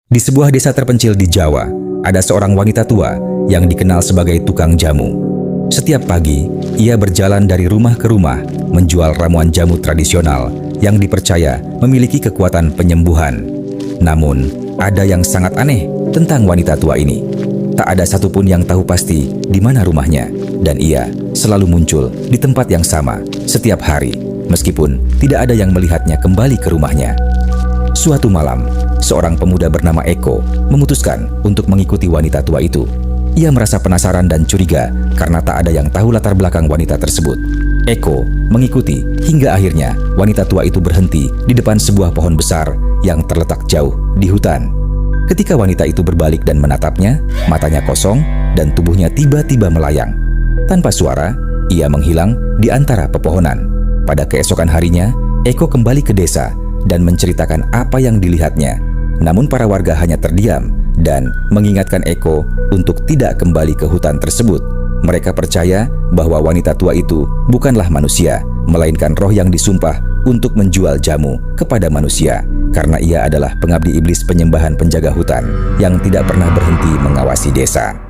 Di sebuah desa terpencil di Jawa, ada seorang wanita tua yang dikenal sebagai tukang jamu. Setiap pagi, ia berjalan dari rumah ke rumah menjual ramuan jamu tradisional yang dipercaya memiliki kekuatan penyembuhan. Namun, ada yang sangat aneh tentang wanita tua ini. Tak ada satupun yang tahu pasti di mana rumahnya, dan ia selalu muncul di tempat yang sama setiap hari, meskipun tidak ada yang melihatnya kembali ke rumahnya. Suatu malam, seorang pemuda bernama Eko memutuskan untuk mengikuti wanita tua itu. Ia merasa penasaran dan curiga karena tak ada yang tahu latar belakang wanita tersebut. Eko mengikuti hingga akhirnya wanita tua itu berhenti di depan sebuah pohon besar yang terletak jauh di hutan. Ketika wanita itu berbalik dan menatapnya, matanya kosong dan tubuhnya tiba-tiba melayang. Tanpa suara, ia menghilang di antara pepohonan. Pada keesokan harinya, Eko kembali ke desa dan menceritakan apa yang dilihatnya. Namun para warga hanya terdiam dan mengingatkan Eko untuk tidak kembali ke hutan tersebut. Mereka percaya bahwa wanita tua itu bukanlah manusia, melainkan roh yang disumpah untuk menjual jamu kepada manusia, karena ia adalah pengabdi iblis penyembahan penjaga hutan yang tidak pernah berhenti mengawasi desa.